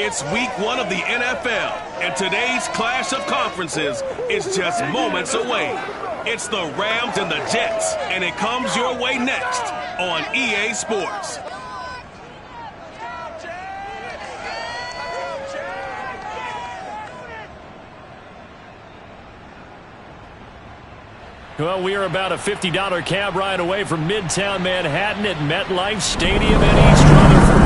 It's week 1 of the NFL, and today's clash of conferences is just moments away. It's the Rams and the Jets, and it comes your way next on EA Sports. Well, we are about a $50 cab ride away from Midtown Manhattan at MetLife Stadium in East Rutherford.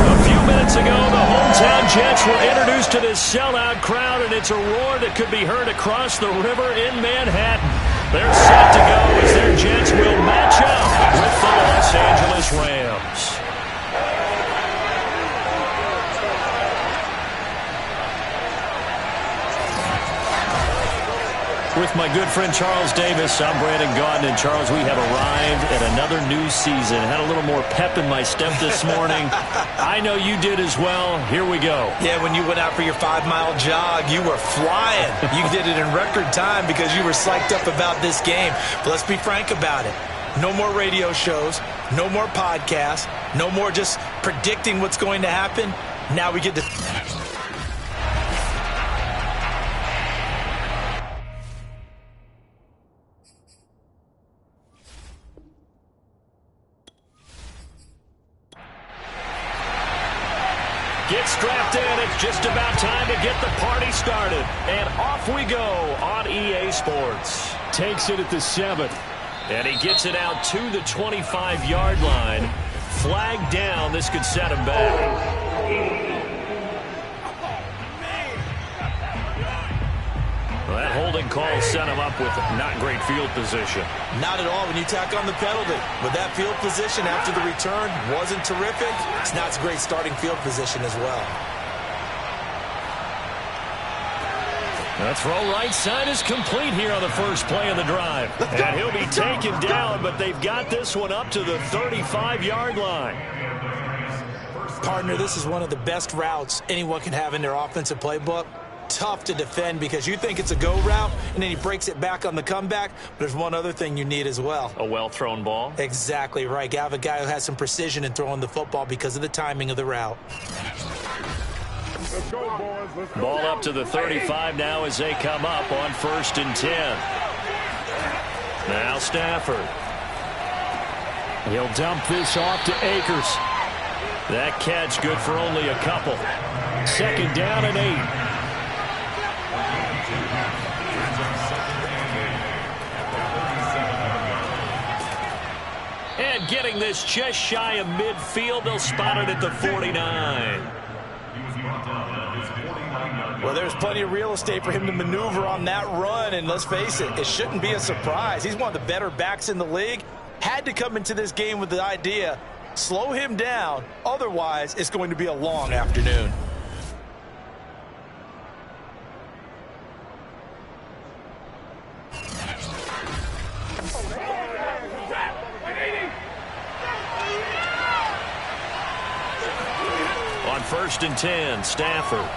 A few minutes ago, the hometown Jets were introduced to this sellout crowd, and it's a roar that could be heard across the river in Manhattan. They're set to go as their Jets will match up with the Los Angeles Rams. With my good friend Charles Davis, I'm Brandon Gaudin. And Charles, we have arrived at another new season. Had a little more pep in my step this morning. I know you did as well. Here we go. Yeah, when you went out for your 5-mile jog, you were flying. You did it in record time because you were psyched up about this game. But let's be frank about it. No more radio shows, no more podcasts, no more just predicting what's going to happen. Now we get to... Get strapped in. It's just about time to get the party started. And off we go on EA Sports. Takes it at the 7. And he gets it out to the 25-yard line. Flag down. This could set him back. Well, that holding call set him up with not great field position. Not at all when you tack on the penalty. With that field position after the return wasn't terrific. It's not a great starting field position as well. The throw right side is complete here on the first play of the drive. And he'll be taken down, but they've got this one up to the 35-yard line. Partner, this is one of the best routes anyone can have in their offensive playbook. Tough to defend because you think it's a go route, and then he breaks it back on the comeback. But there's one other thing you need as well. A well-thrown ball? Exactly right. You have a guy who has some precision in throwing the football because of the timing of the route. Let's go, boys. Let's go. Ball up to the 35 now as they come up on 1st and 10. Now Stafford. He'll dump this off to Akers. That catch good for only a couple. 2nd down and 8. And getting this just shy of midfield, they'll spot it at the 49. Well, there's plenty of real estate for him to maneuver on that run, and let's face it, it shouldn't be a surprise. He's one of the better backs in the league. Had to come into this game with the idea, slow him down, otherwise it's going to be a long afternoon. On 1st and 10, Stafford.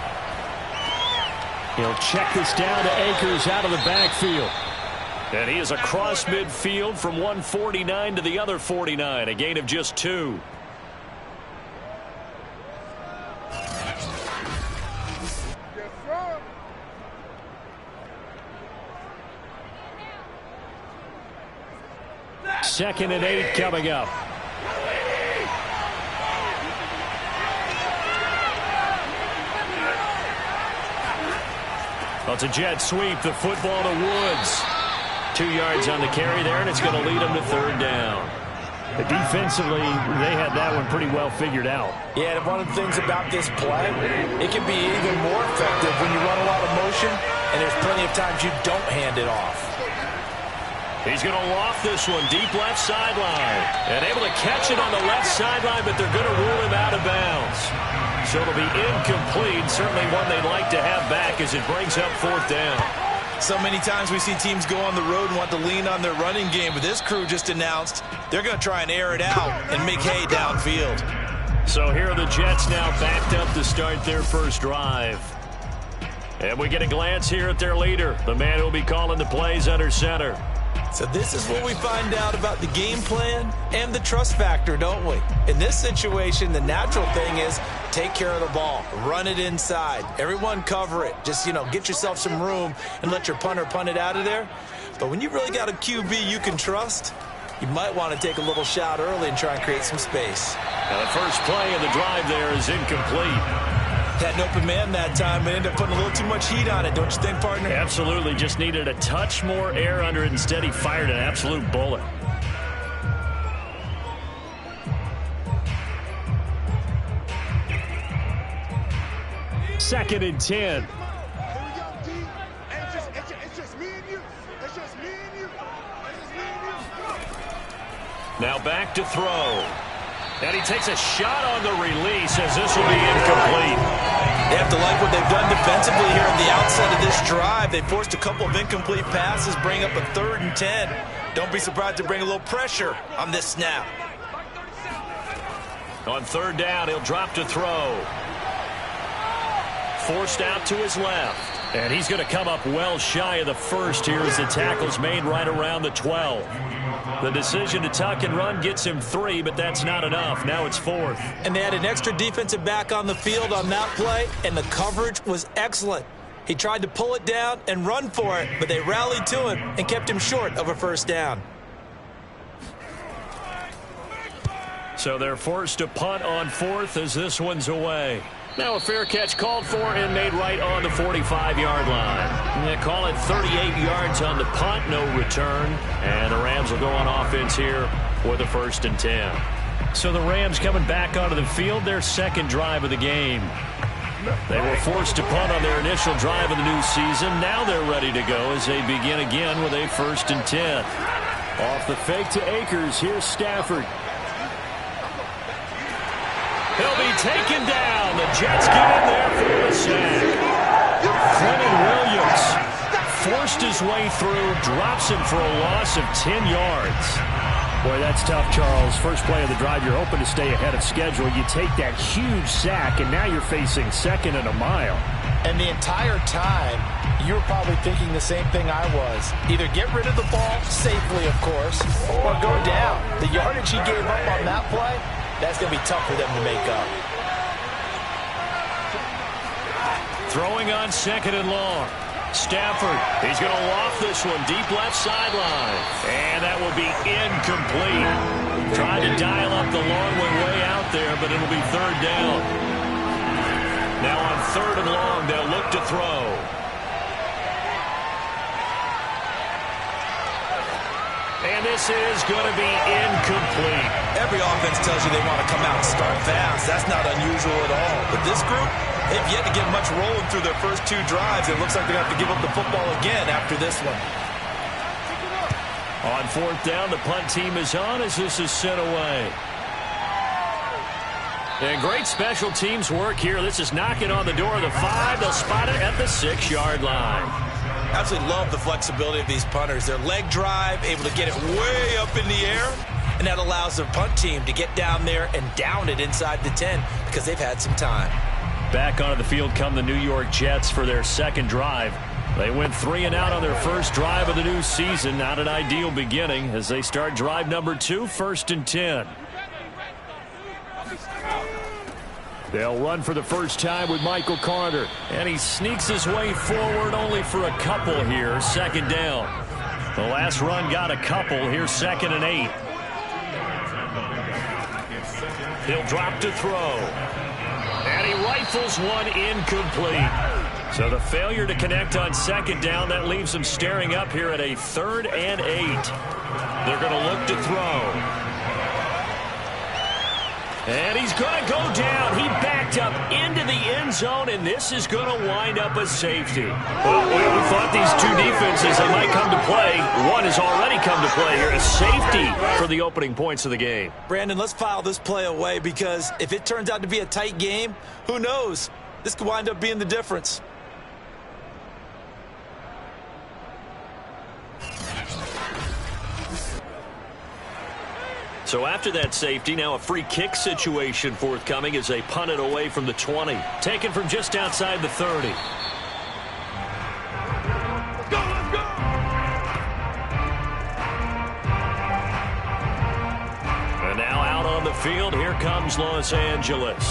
He'll check this down to Akers out of the backfield. And he is across midfield from 149 to the other 49, a gain of just 2. Second and 8 coming up. Well, it's a jet sweep. The football to Woods. 2 yards on the carry there, and it's going to lead them to 3rd down. Defensively, they had that one pretty well figured out. Yeah, and one of the things about this play, it can be even more effective when you run a lot of motion, and there's plenty of times you don't hand it off. He's going to loft this one deep left sideline. And able to catch it on the left sideline, but they're going to rule him out of bounds. So it'll be incomplete. Certainly one they'd like to have back as it brings up 4th down. So many times we see teams go on the road and want to lean on their running game, but this crew just announced they're going to try and air it out and make hay downfield. So here are the Jets now backed up to start their first drive. And we get a glance here at their leader, the man who will be calling the plays under center. So this is what we find out about the game plan and the trust factor, don't we? In this situation, the natural thing is take care of the ball, run it inside. Everyone cover it. Just, get yourself some room and let your punter punt it out of there. But when you really got a QB you can trust, you might want to take a little shot early and try and create some space. Now the first play of the drive there is incomplete. Had an open man that time, but ended up putting a little too much heat on it, don't you think, partner? Absolutely. Just needed a touch more air under it. Instead, he fired an absolute bullet. Second and 10. Now back to throw. And he takes a shot on the release as this will be incomplete. They have to like what they've done defensively here at the outset of this drive. They forced a couple of incomplete passes, bring up a 3rd and 10. Don't be surprised to bring a little pressure on this snap. On 3rd down, he'll drop to throw. Forced out to his left. And he's going to come up well shy of the first here as the tackle's made right around the 12. The decision to tuck and run gets him 3, but that's not enough. Now it's 4th. And they had an extra defensive back on the field on that play, and the coverage was excellent. He tried to pull it down and run for it, but they rallied to him and kept him short of a 1st down. So they're forced to punt on 4th as this one's away. Now a fair catch called for and made right on the 45-yard line. They call it 38 yards on the punt, no return. And the Rams will go on offense here for the 1st and 10. So the Rams coming back onto the field, their 2nd drive of the game. They were forced to punt on their initial drive of the new season. Now they're ready to go as they begin again with a 1st and 10. Off the fake to Akers, here's Stafford. He'll be taken down. The Jets get in there for the sack. Quentin Williams forced his way through, drops him for a loss of 10 yards. Boy, that's tough, Charles. First play of the drive, you're hoping to stay ahead of schedule. You take that huge sack, and now you're facing 2nd and a mile. And the entire time, you were probably thinking the same thing I was. Either get rid of the ball safely, of course, or go down. The yardage he gave up on that play, that's going to be tough for them to make up. Throwing on 2nd and long. Stafford, he's going to loft this one deep left sideline. And that will be incomplete. Tried to dial up the long one way out there, but it'll be 3rd down. Now on 3rd and long, they'll look to throw. And this is going to be incomplete. Every offense tells you they want to come out and start fast. That's not unusual at all. But this group, they've yet to get much rolling through their first 2 drives. It looks like they're going to have to give up the football again after this one. On 4th down, the punt team is on as this is sent away. And great special teams work here. This is knocking on the door of the 5. They'll spot it at the 6-yard line. Absolutely love the flexibility of these punters. Their leg drive, able to get it way up in the air, and that allows their punt team to get down there and down it inside the 10 because they've had some time. Back onto the field come the New York Jets for their 2nd drive. They went 3 and out on their first drive of the new season. Not an ideal beginning as they start drive number 2, 1st and 10. They'll run for the first time with Michael Carter. And he sneaks his way forward only for a couple here. 2nd down. The last run got a couple. Here's 2nd and 8. He'll drop to throw. And he rifles one incomplete. So the failure to connect on 2nd down, that leaves him staring up here at a 3rd and 8. They're going to look to throw. And he's going to go down. He backed up into the end zone, and this is going to wind up a safety. Well, we thought these 2 defenses, they might come to play. One has already come to play here. A safety for the opening points of the game. Brandon, let's file this play away because if it turns out to be a tight game, who knows? This could wind up being the difference. So after that safety, now a free kick situation forthcoming as they punt it away from the 20. Taken from just outside the 30. midfield. Here comes Los Angeles.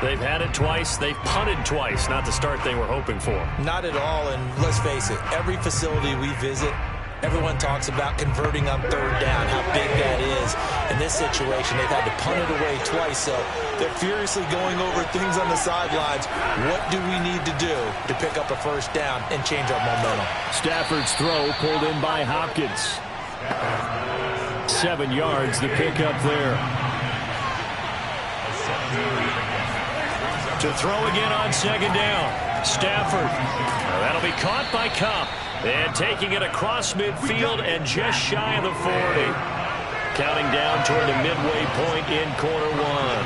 They've had it twice. They've punted twice. Not the start they were hoping for. Not at all, and let's face it, every facility we visit, everyone talks about converting on third down, how big that is. In this situation, they've had to punt it away twice, so they're furiously going over things on the sidelines. What do we need to do to pick up a first down and change our momentum? Stafford's throw pulled in by Hopkins. 7 yards, the pickup there. To throw again on second down. Stafford. That'll be caught by Kupp. And taking it across midfield and just shy of the 40. Counting down toward the midway point in quarter one.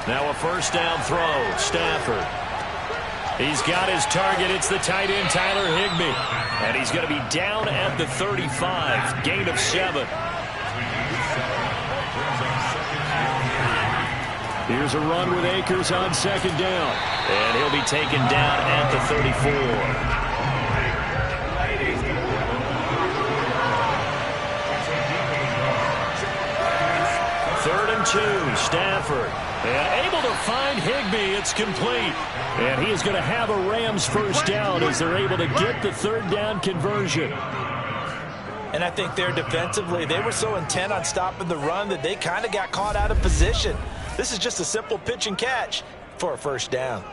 Now a first down throw. Stafford. He's got his target. It's the tight end, Tyler Higbee. And he's going to be down at the 35. Gain of 7. Here's a run with Akers on second down. And he'll be taken down at the 34. Third and 2, Stafford. And able to find Higbee. It's complete. And he is going to have a Rams first down as they're able to get the third down conversion. And I think there defensively, they were so intent on stopping the run that they kind of got caught out of position. This is just a simple pitch and catch for a first down.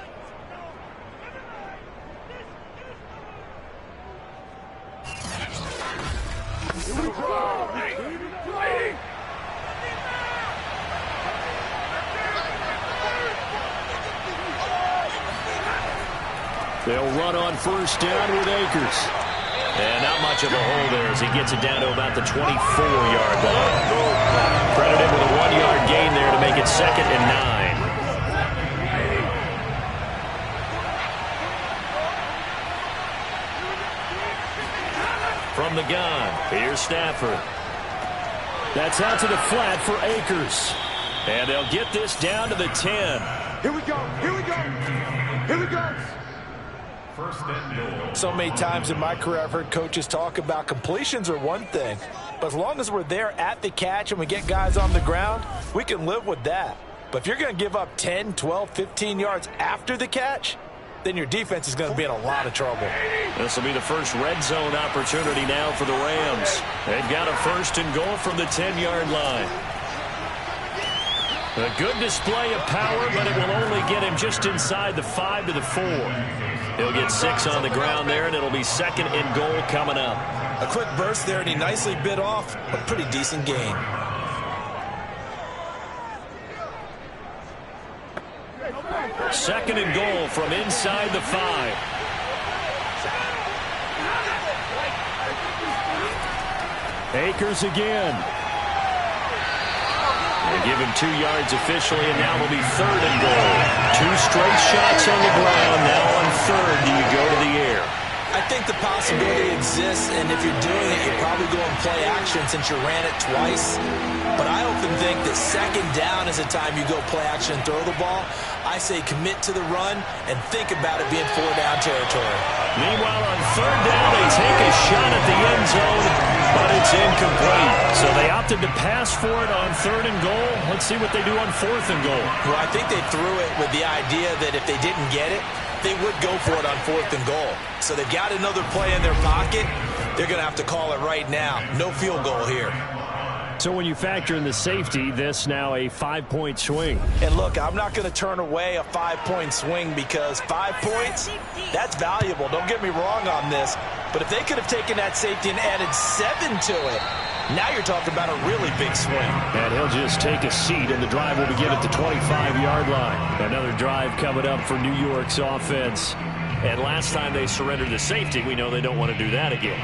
They'll run on first down with Akers. And not much of a hole there as he gets it down to about the 24-yard line. Credited with a 1-yard gain there to make it 2nd and 9. From the gun, here's Stafford. That's out to the flat for Akers. And they'll get this down to the 10. Here we go, here we go, here we go. So many times in my career I've heard coaches talk about completions are one thing, but as long as we're there at the catch and we get guys on the ground, we can live with that. But if you're going to give up 10, 12, 15 yards after the catch, then your defense is going to be in a lot of trouble. This will be the first red zone opportunity now for the Rams. They've got a first and goal from the 10-yard line. A good display of power, but it will only get him just inside the 5 to the 4. He'll get 6 on the ground there, and it'll be 2nd and goal coming up. A quick burst there, and he nicely bit off a pretty decent gain. Second and goal from inside the 5. Akers again. They give him 2 yards officially, and now it'll be 3rd and goal. 2 straight shots on the ground. Now on 3rd, do you go to the air? I think the possibility exists, and if you're doing it, you probably go and play action since you ran it twice. But I often think that 2nd down is the time you go play action and throw the ball. I say commit to the run and think about it being 4-down territory. Meanwhile, on 3rd down, they take a shot at the end zone, but it's incomplete. So they opted to pass for it on 3rd and goal. Let's see what they do on 4th and goal. Well, I think they threw it with the idea that if they didn't get it, they would go for it on 4th and goal. So they've got another play in their pocket. They're going to have to call it right now. No field goal here. So when you factor in the safety, this now a 5-point swing. And look, I'm not going to turn away a 5-point swing because 5 points, that's valuable. Don't get me wrong on this. But if they could have taken that safety and added 7 to it, now you're talking about a really big swing. And he'll just take a seat, and the drive will begin at the 25-yard line. Another drive coming up for New York's offense. And last time they surrendered the safety, we know they don't want to do that again.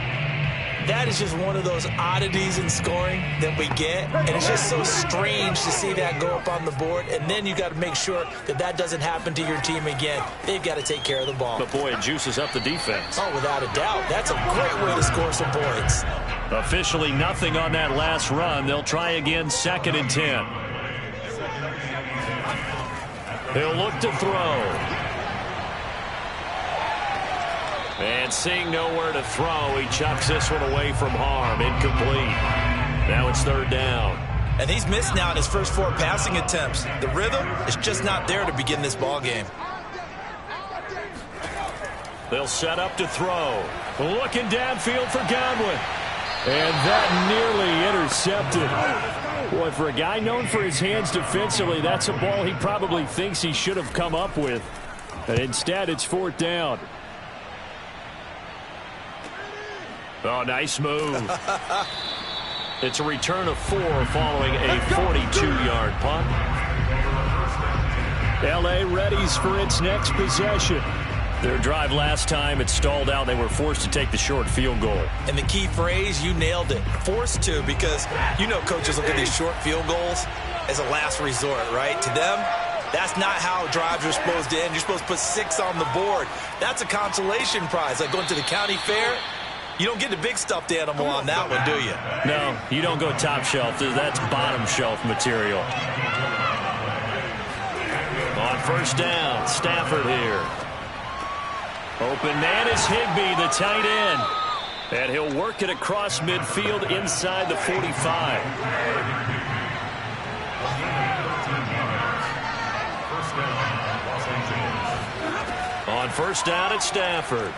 That is just one of those oddities in scoring that we get, and it's just so strange to see that go up on the board, and then you got to make sure that that doesn't happen to your team again. They've got to take care of the ball. But, boy, it juices up the defense. Oh, without a doubt. That's a great way to score some points. Officially nothing on that last run. They'll try again, 2nd and 10. He'll look to throw. And seeing nowhere to throw, he chucks this one away from harm. Incomplete. Now it's 3rd down. And he's missed now in his first 4 passing attempts. The rhythm is just not there to begin this ball game. They'll set up to throw. Looking downfield for Godwin. And that nearly intercepted. Boy, for a guy known for his hands defensively, that's a ball he probably thinks he should have come up with. But instead, it's 4th down. Oh, nice move. It's a return of 4 following a 42-yard punt. L.A. readies for its next possession. Their drive last time, it stalled out. They were forced to take the short field goal. And the key phrase, you nailed it. Forced to, because you know coaches look at these short field goals as a last resort, right? To them, that's not how drives are supposed to end. You're supposed to put 6 on the board. That's a consolation prize. Like going to the county fair, you don't get the big stuffed animal on that one, do you? No, you don't go top shelf. That's bottom shelf material. On 1st down, Stafford here. Open man is Higbee, the tight end. And he'll work it across midfield inside the 45. On 1st down, it's Stafford.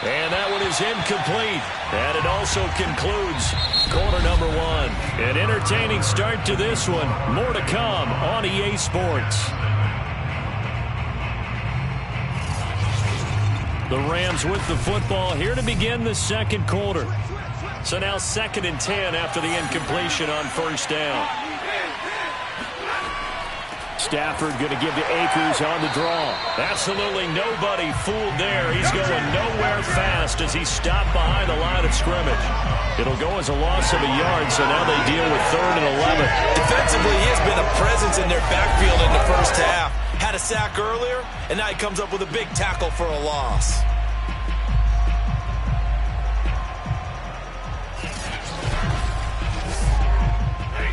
And that one is incomplete. And it also concludes quarter number 1. An entertaining start to this one. More to come on EA Sports. The Rams with the football here to begin the 2nd quarter. So now 2nd and 10 after the incompletion on 1st down. Stafford going to give to Akers on the draw. Absolutely nobody fooled there. He's going nowhere fast as he stopped behind the line of scrimmage. It'll go as a loss of a yard, so now they deal with 3rd and 11. Defensively, he has been a presence in their backfield in the first half. Had a sack earlier, and now he comes up with a big tackle for a loss.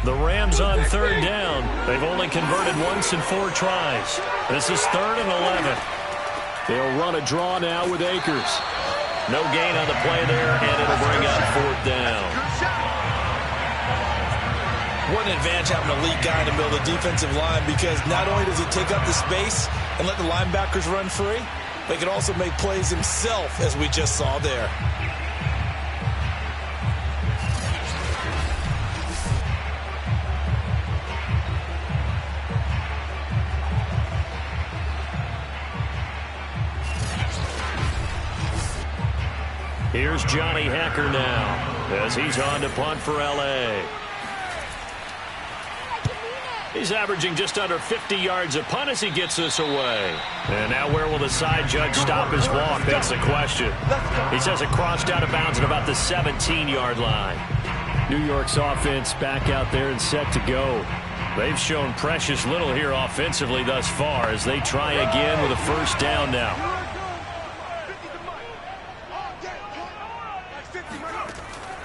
The Rams on 3rd down. They've only converted once in 4 tries. This is 3rd and 11. They'll run a draw now with Akers. No gain on the play there, and it'll bring up 4th down. What an advantage having a lead guy in the middle of the defensive line, because not only does he take up the space and let the linebackers run free, but he can also make plays himself, as we just saw there. Here's Johnny Hacker now as he's on to punt for L.A. He's averaging just under 50 yards a punt as he gets this away. And now where will the side judge stop his walk? That's the question. He says it crossed out of bounds at about the 17-yard line. New York's offense back out there and set to go. They've shown precious little here offensively thus far as they try again with a 1st down now.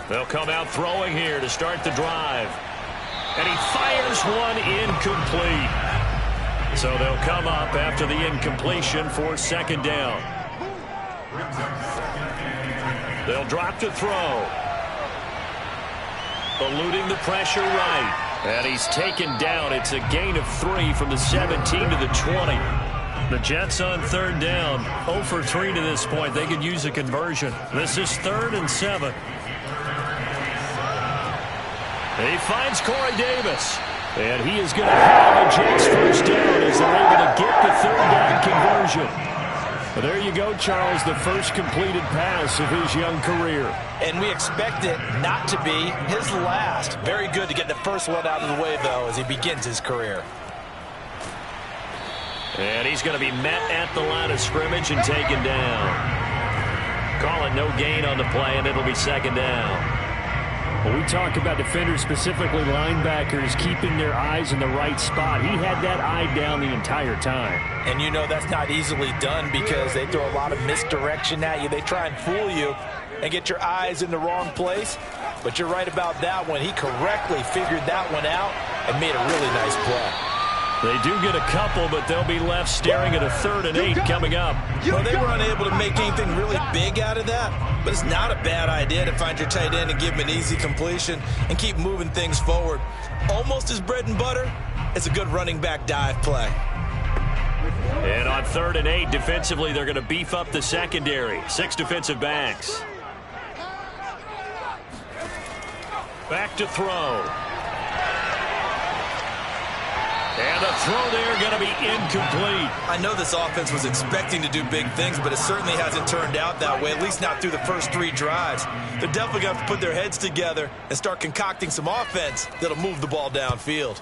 They'll come out throwing here to start the drive. And he fires one incomplete. So they'll come up after the incompletion for 2nd down. They'll drop to throw. Eluding the pressure right. And he's taken down. It's a gain of 3 from the 17 to the 20. The Jets on 3rd down. 0 for 3 to this point. They could use a conversion. This is 3rd and 7. He finds Corey Davis. And he is going to have a Jets 1st down as they're able to get the 3rd down conversion. Well, there you go, Charles, the first completed pass of his young career. And we expect it not to be his last. Very good to get the first one out of the way, though, as he begins his career. And he's going to be met at the line of scrimmage and taken down. Call it no gain on the play, and it'll be 2nd down. Well, we talk about defenders, specifically linebackers, keeping their eyes in the right spot. He had that eye down the entire time. And you know that's not easily done because they throw a lot of misdirection at you. They try and fool you and get your eyes in the wrong place. But you're right about that one. He correctly figured that one out and made a really nice play. They do get a couple, but they'll be left staring at a 3rd and 8 coming up. Well, they were unable to make anything really big out of that, but it's not a bad idea to find your tight end and give him an easy completion and keep moving things forward. Almost his bread and butter, it's a good running back dive play. And on 3rd and 8, defensively, they're going to beef up the secondary. 6 defensive backs. Back to throw. And the throw there going to be incomplete. I know this offense was expecting to do big things, but it certainly hasn't turned out that way, at least not through the first 3 drives. They're definitely going to have to put their heads together and start concocting some offense that'll move the ball downfield.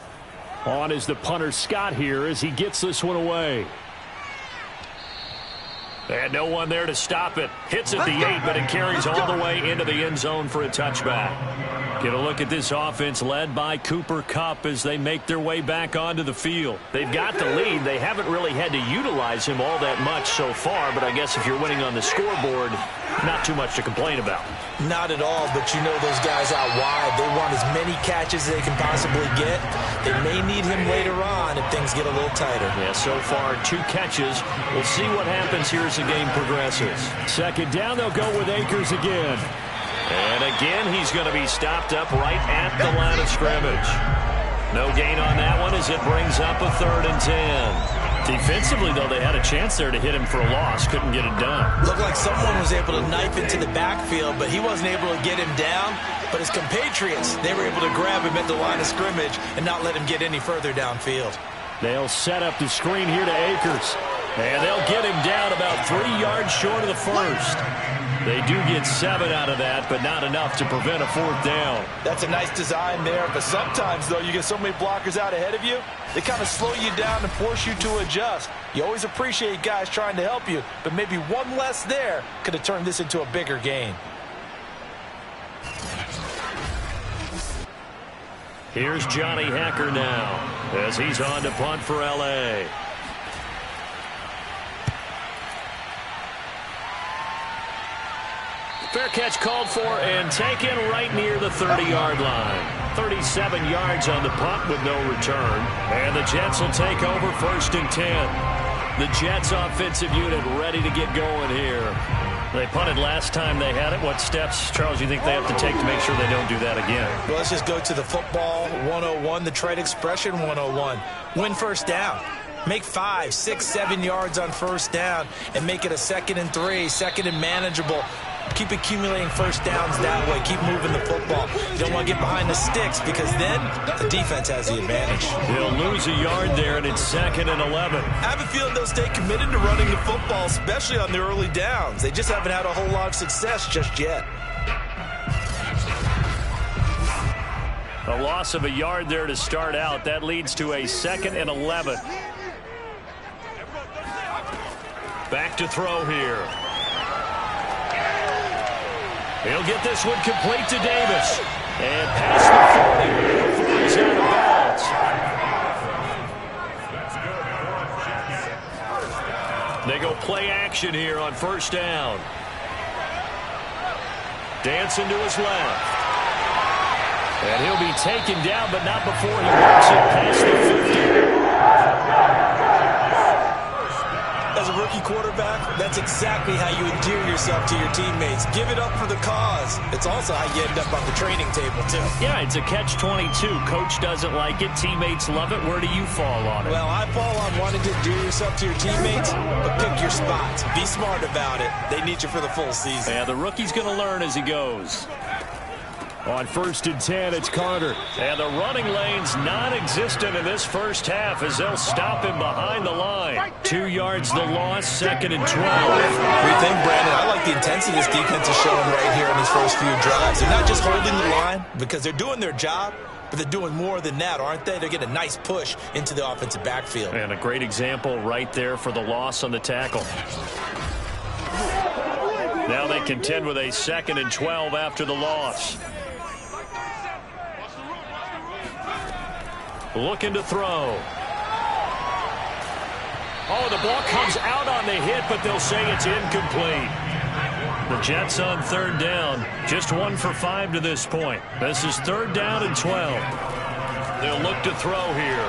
On is the punter Scott here as he gets this one away. And no one there to stop it. Hits at the 8, but it carries all the way into the end zone for a touchback. Get a look at this offense led by Cooper Kupp as they make their way back onto the field. They've got the lead. They haven't really had to utilize him all that much so far, but I guess if you're winning on the scoreboard, not too much to complain about. Not at all, but you know those guys out wide, they want as many catches as they can possibly get. They may need him later on if things get a little tighter. Yeah, so far 2 catches. We'll see what happens here as the game progresses. 2nd down, they'll go with Akers again. And again, he's going to be stopped up right at the line of scrimmage. No gain on that one as it brings up a 3rd and 10. Defensively, though, they had a chance there to hit him for a loss. Couldn't get it done. Looked like someone was able to knife into the backfield, but he wasn't able to get him down. But his compatriots, they were able to grab him at the line of scrimmage and not let him get any further downfield. They'll set up the screen here to Akers. And they'll get him down about 3 yards short of the first. They do get 7 out of that, but not enough to prevent a 4th down. That's a nice design there, but sometimes, though, you get so many blockers out ahead of you, they kind of slow you down and force you to adjust. You always appreciate guys trying to help you, but maybe one less there could have turned this into a bigger gain. Here's Johnny Hacker now as he's on to punt for L.A. Fair catch called for and taken right near the 30-yard line. 37 yards on the punt with no return. And the Jets will take over 1st and 10. The Jets offensive unit ready to get going here. They punted last time they had it. What steps, Charles, you think they have to take to make sure they don't do that again? Well, let's just go to the football 101, the trade expression 101. Win 1st down. Make 5, 6, 7 yards on 1st down and make it a 2nd and 3, 2nd and manageable. Keep accumulating 1st downs that way. Keep moving the football. You don't want to get behind the sticks because then the defense has the advantage. They'll lose a yard there, and it's 2nd and 11. I have a feeling they'll stay committed to running the football, especially on the early downs. They just haven't had a whole lot of success just yet. A loss of a yard there to start out. That leads to a 2nd and 11. Back to throw here. He'll get this one complete to Davis. And past the 40. He's out of bounds. They go play action here on 1st down. Dancing to his left. And he'll be taken down, but not before he works it past the 50. As a rookie quarterback, that's exactly how you endear yourself to your teammates. Give it up for the cause. It's also how you end up on the training table, too. Yeah, it's a catch-22. Coach doesn't like it. Teammates love it. Where do you fall on it? Well, I fall on wanting to endear yourself to your teammates, but pick your spots. Be smart about it. They need you for the full season. Yeah, the rookie's going to learn as he goes. On 1st and 10, it's Carter. And the running lane's non-existent in this 1st half as they'll stop him behind the line. 2 yards the loss, 2nd and 12. What do you think, Brandon? I like the intensity this defense is showing right here in these first few drives. They're not just holding the line because they're doing their job, but they're doing more than that, aren't they? They're getting a nice push into the offensive backfield. And a great example right there for the loss on the tackle. Now they contend with a 2nd and 12 after the loss. Looking to throw. Oh, the ball comes out on the hit, but they'll say it's incomplete. The Jets on 3rd down. Just 1 for 5 to this point. This is 3rd down and 12. They'll look to throw here.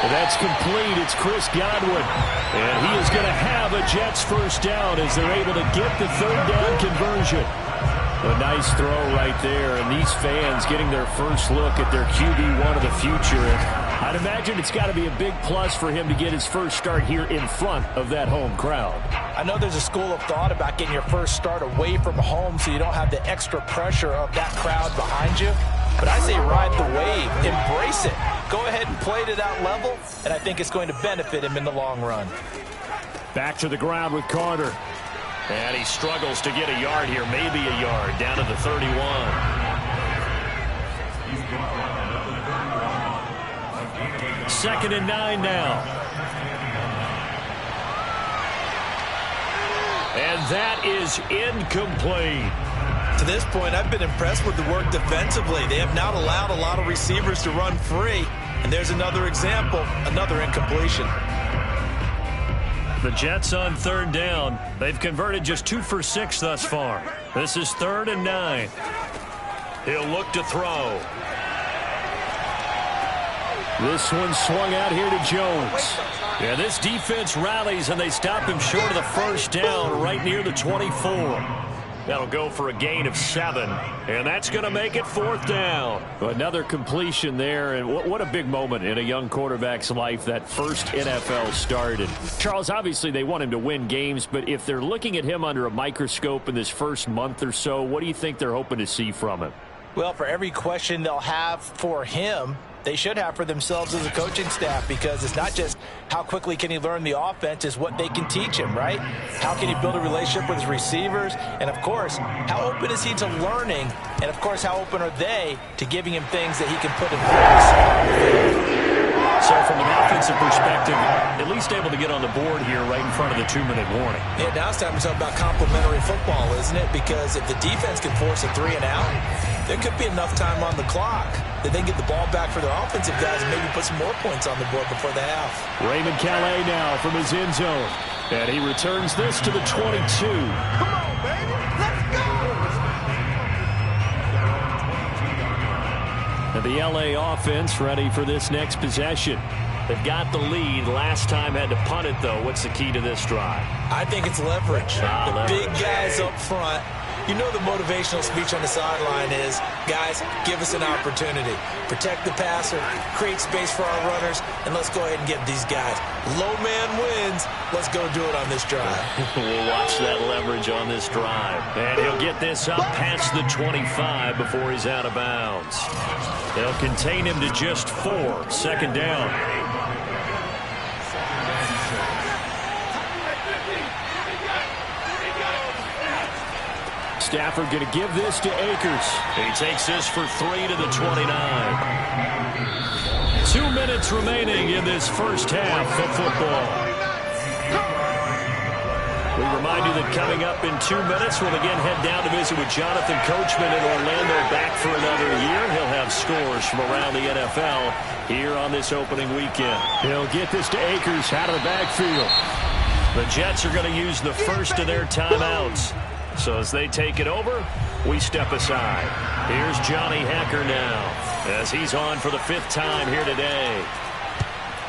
That's complete. It's Chris Godwin. And he is going to have a Jets first down as they're able to get the third down conversion. A nice throw right there, and these fans getting their first look at their QB1 of the future. And I'd imagine it's got to be a big plus for him to get his first start here in front of that home crowd. I know there's a school of thought about getting your first start away from home so you don't have the extra pressure of that crowd behind you. But I say ride the wave, embrace it. Go ahead and play to that level, and I think it's going to benefit him in the long run. Back to the ground with Carter. And he struggles to get a yard here, maybe a yard, down to the 31. Second and 9 now. And that is incomplete. To this point, I've been impressed with the work defensively. They have not allowed a lot of receivers to run free. And there's another example, another incompletion. The Jets on third down. They've converted just 2 for 6 thus far. This is 3rd and 9. He'll look to throw. This one swung out here to Jones. Yeah, this defense rallies, and they stop him short of the first down right near the 24. That'll go for a gain of 7, and that's going to make it 4th down. Another completion there, and what a big moment in a young quarterback's life, that first NFL start. And Charles, obviously they want him to win games, but if they're looking at him under a microscope in this first month or so, what do you think they're hoping to see from him? Well, for every question they'll have for him, they should have for themselves as a coaching staff, because it's not just how quickly can he learn the offense, it's what they can teach him, right? How can he build a relationship with his receivers? And, of course, how open is he to learning? And, of course, how open are they to giving him things that he can put in place? So from an offensive perspective, at least able to get on the board here right in front of the 2-minute warning. Yeah, now it's time to talk about complementary football, isn't it? Because if the defense can force a 3 and out, there could be enough time on the clock that they get the ball back for their offensive guys and maybe put some more points on the board before the half. Raymond Calais now from his end zone. And he returns this to the 22. Come on, baby. Let's go. And the LA offense ready for this next possession. They've got the lead. Last time had to punt it, though. What's the key to this drive? I think it's leverage. The big guys up front. You know the motivational speech on the sideline is, guys, give us an opportunity. Protect the passer, create space for our runners, and let's go ahead and get these guys. Low man wins. Let's go do it on this drive. We'll watch that leverage on this drive. And he'll get this up past the 25 before he's out of bounds. They'll contain him to just 4. 2nd down. Stafford going to give this to Akers. He takes this for 3 to the 29. 2 minutes remaining in this first half of football. We remind you that coming up in 2 minutes, we'll again head down to visit with Jonathan Coachman in Orlando, back for another year. He'll have scores from around the NFL here on this opening weekend. He'll get this to Akers out of the backfield. The Jets are going to use the first of their timeouts. So as they take it over, we step aside. Here's Johnny Hacker now, as he's on for the 5th time here today.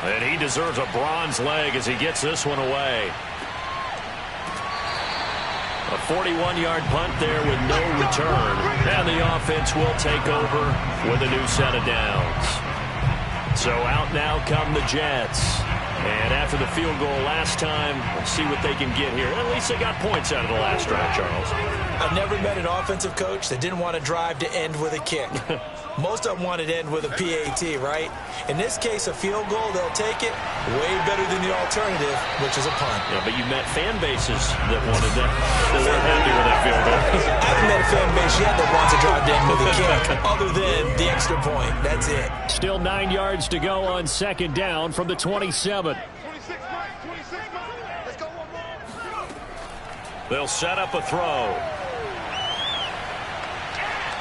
And he deserves a bronze leg as he gets this one away. A 41-yard punt there with no return. And the offense will take over with a new set of downs. So out now come the Jets. And after the field goal last time, we'll see what they can get here. At least they got points out of the last drive, Charles. I've never met an offensive coach that didn't want to drive to end with a kick. Most of them wanted to end with a PAT, right? In this case, a field goal, they'll take it. Way better than the alternative, which is a punt. Yeah, but you met fan bases that wanted that. They weren't happy with that field goal. I haven't met a fan base yet that wants to drive to end with a kick, other than the extra point. That's it. Still 9 yards to go on 2nd down from the 27. 26, Mike. 26, Mike. Let's go one more. They'll set up a throw.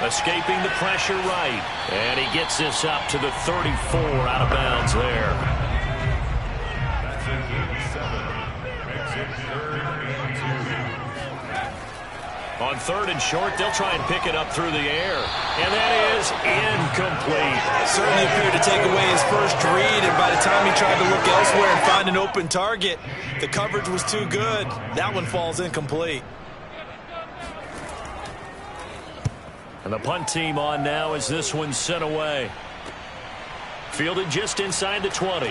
Escaping the pressure right. And he gets this up to the 34, out of bounds there. On 3rd and short, they'll try and pick it up through the air. And that is incomplete. Certainly appeared to take away his first read, and by the time he tried to look elsewhere and find an open target, the coverage was too good. That one falls incomplete. And the punt team on now as this one's sent away. Fielded just inside the 20.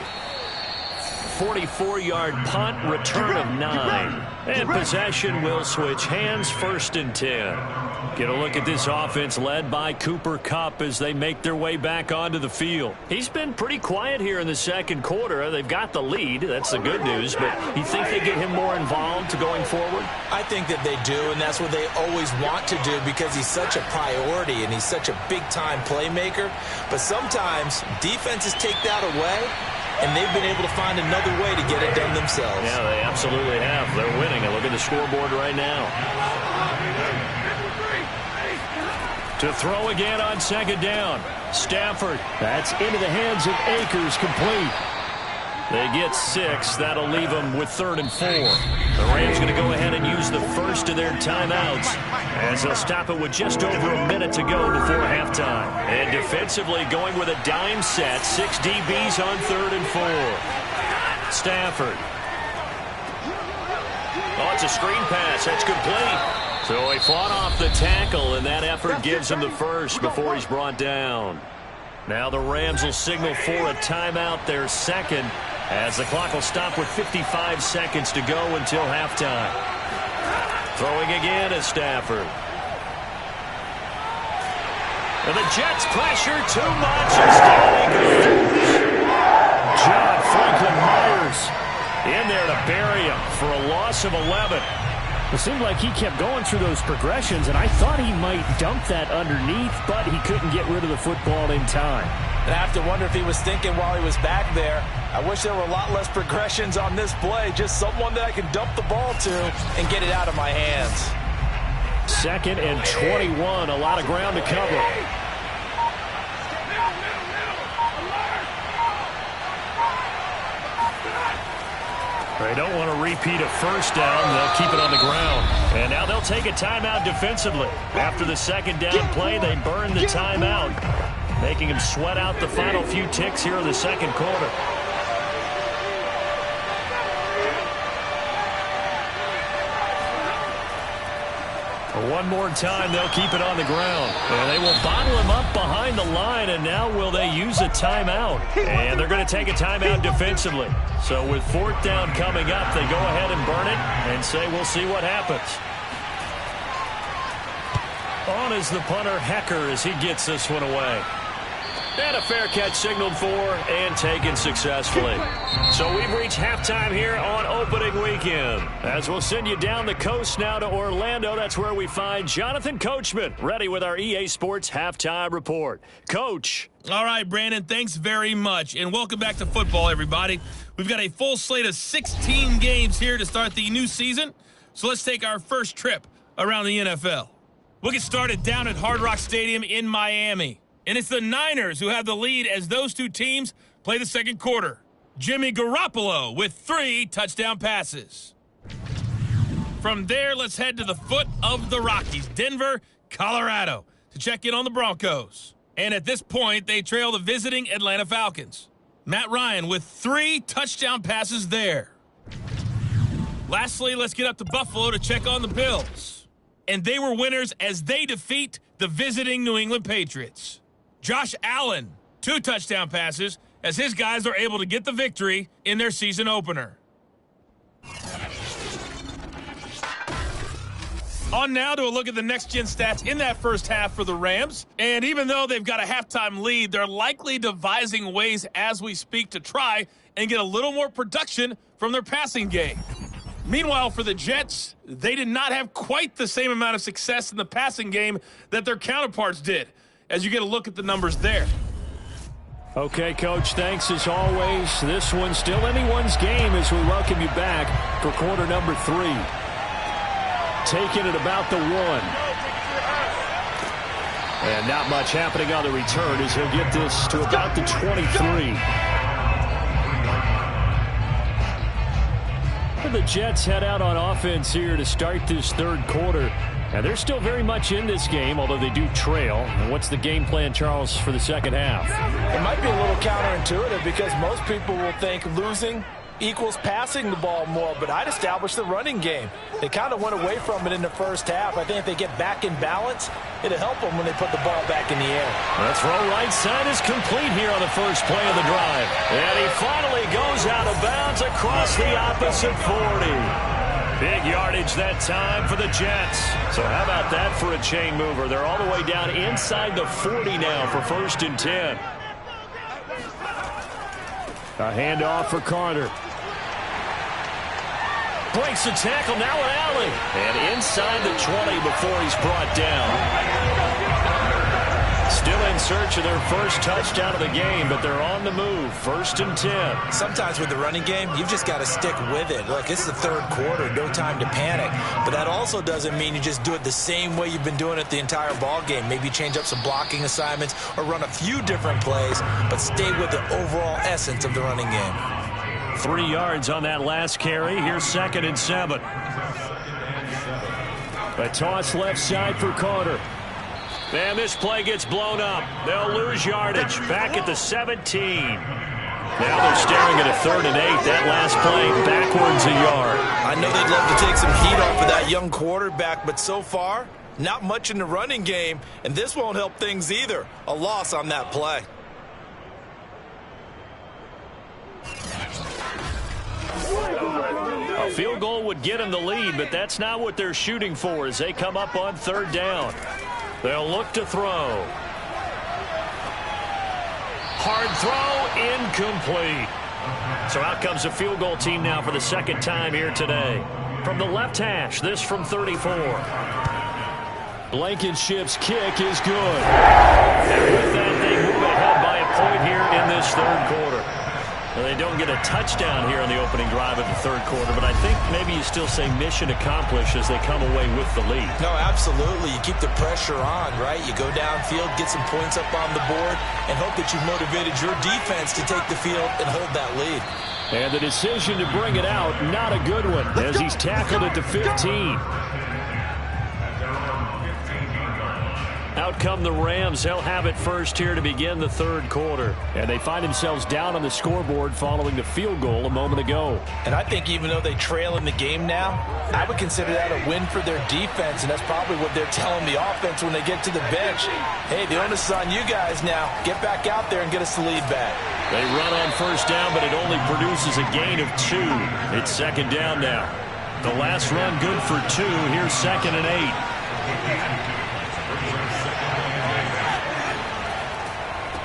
44-yard punt, return of 9. And possession will switch hands, 1st and 10. Get a look at this offense led by Cooper Kupp as they make their way back onto the field. He's been pretty quiet here in the second quarter. They've got the lead. That's the good news. But you think they get him more involved going forward? I think that they do, and that's what they always want to do because he's such a priority and he's such a big-time playmaker. But sometimes defenses take that away, and they've been able to find another way to get it done themselves. Yeah, they absolutely have. They're winning. And look at the scoreboard right now. To throw again on 2nd down. Stafford. That's into the hands of Akers, complete. They get 6. That'll leave them with 3rd and 4. The Rams going to go ahead and use the first of their timeouts as they'll stop it with just over a minute to go before halftime. And defensively going with a dime set. 6 DBs on 3rd and 4. Stafford. Oh, it's a screen pass. That's complete. So he fought off the tackle, and that effort gives him the first before he's brought down. Now the Rams will signal for a timeout, their second, as the clock will stop with 55 seconds to go until halftime. Throwing again is Stafford. And the Jets pressure too much. John Franklin Myers in there to bury him for a loss of 11. It seemed like he kept going through those progressions, and I thought he might dump that underneath, but he couldn't get rid of the football in time. And I have to wonder if he was thinking while he was back there, I wish there were a lot less progressions on this play, just someone that I can dump the ball to and get it out of my hands. 2nd and 21, a lot of ground to cover. They don't want to repeat a first down. They'll keep it on the ground. And now they'll take a timeout defensively. After the 2nd down play, they burn the timeout, making them sweat out the final few ticks here in the 2nd quarter. One more time, they'll keep it on the ground. And they will bottle him up behind the line, and now will they use a timeout? And they're going to take a timeout defensively. So with 4th down coming up, they go ahead and burn it and say we'll see what happens. On is the punter, Hecker, as he gets this one away. And a fair catch signaled for and taken successfully. So we've reached halftime here on opening weekend. As we'll send you down the coast now to Orlando, that's where we find Jonathan Coachman, ready with our EA Sports Halftime Report. Coach. All right, Brandon, thanks very much. And welcome back to football, everybody. We've got a full slate of 16 games here to start the new season. So let's take our first trip around the NFL. We'll get started down at Hard Rock Stadium in Miami. And it's the Niners who have the lead as those two teams play the 2nd quarter. Jimmy Garoppolo with 3 touchdown passes. From there, let's head to the foot of the Rockies, Denver, Colorado, to check in on the Broncos. And at this point, they trail the visiting Atlanta Falcons. Matt Ryan with 3 touchdown passes there. Lastly, let's get up to Buffalo to check on the Bills. And they were winners as they defeat the visiting New England Patriots. Josh Allen, 2 touchdown passes as his guys are able to get the victory in their season opener. On now to a look at the next-gen stats in that first half for the Rams. And even though they've got a halftime lead, they're likely devising ways as we speak to try and get a little more production from their passing game. Meanwhile, for the Jets, they did not have quite the same amount of success in the passing game that their counterparts did, as you get a look at the numbers there. Okay, Coach, thanks as always. This one's still anyone's game as we welcome you back for quarter number 3. Taking it about the 1. And not much happening on the return as he'll get this to about the 23. The Jets head out on offense here to start this 3rd quarter. And they're still very much in this game, although they do trail. And what's the game plan, Charles, for the second half? It might be a little counterintuitive because most people will think losing equals passing the ball more, but I'd establish the running game. They kind of went away from it in the first half. I think if they get back in balance, it'll help them when they put the ball back in the air. The throw right side is complete here on the first play of the drive. And he finally goes out of bounds across the opposite 40. Big yardage that time for the Jets. So how about that for a chain mover? They're all the way down inside the 40 now for 1st and 10. A handoff for Carter. Breaks the tackle, now an alley. And inside the 20 before he's brought down. Still in search of their first touchdown of the game, but they're on the move. 1st and 10. Sometimes with the running game, you've just got to stick with it. Look, it's the third quarter, no time to panic. But that also doesn't mean you just do it the same way you've been doing it the entire ball game. Maybe change up some blocking assignments or run a few different plays, but stay with the overall essence of the running game. 3 yards on that last carry. Here's 2nd and 7. A toss left side for Carter. And this play gets blown up. They'll lose yardage. Back at the 17. Now they're staring at a 3rd and 8. That last play backwards a yard. I know they'd love to take some heat off of that young quarterback, but so far, not much in the running game, and this won't help things either. A loss on that play. A field goal would get them the lead, but that's not what they're shooting for as they come up on 3rd down. They'll look to throw. Hard throw, incomplete. So out comes a field goal team now for the 2nd time here today. From the left hash, this from 34. Blankenship's kick is good. And with that, they move ahead by a point here in this 3rd quarter. Well, they don't get a touchdown here on the opening drive of the 3rd quarter, but I think maybe you still say mission accomplished as they come away with the lead. No, absolutely. You keep the pressure on, right? You go downfield, get some points up on the board, and hope that you've motivated your defense to take the field and hold that lead. And the decision to bring it out, not a good one, as he's tackled at the 15. Out come the Rams. They'll have it first here to begin the 3rd quarter. And they find themselves down on the scoreboard following the field goal a moment ago. And I think even though they trail in the game now, I would consider that a win for their defense, and that's probably what they're telling the offense when they get to the bench. Hey, the onus is on you guys now. Get back out there and get us the lead back. They run on 1st down, but it only produces a gain of 2. It's 2nd down now. The last run good for 2. Here's 2nd and 8.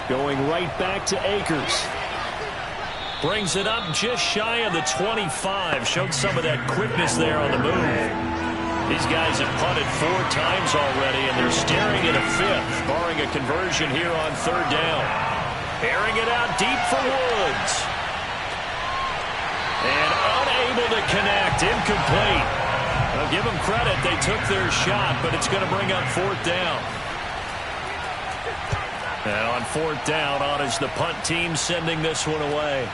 Going right back to Akers. Brings it up just shy of the 25. Showed some of that quickness there on the move. These guys have punted 4 times already, and they're staring at a 5th, barring a conversion here on 3rd down. Airing it out deep for Woods. And unable to connect. Incomplete. I'll give them credit. They took their shot, but it's going to bring up 4th down. And on 4th down, on is the punt team sending this one away.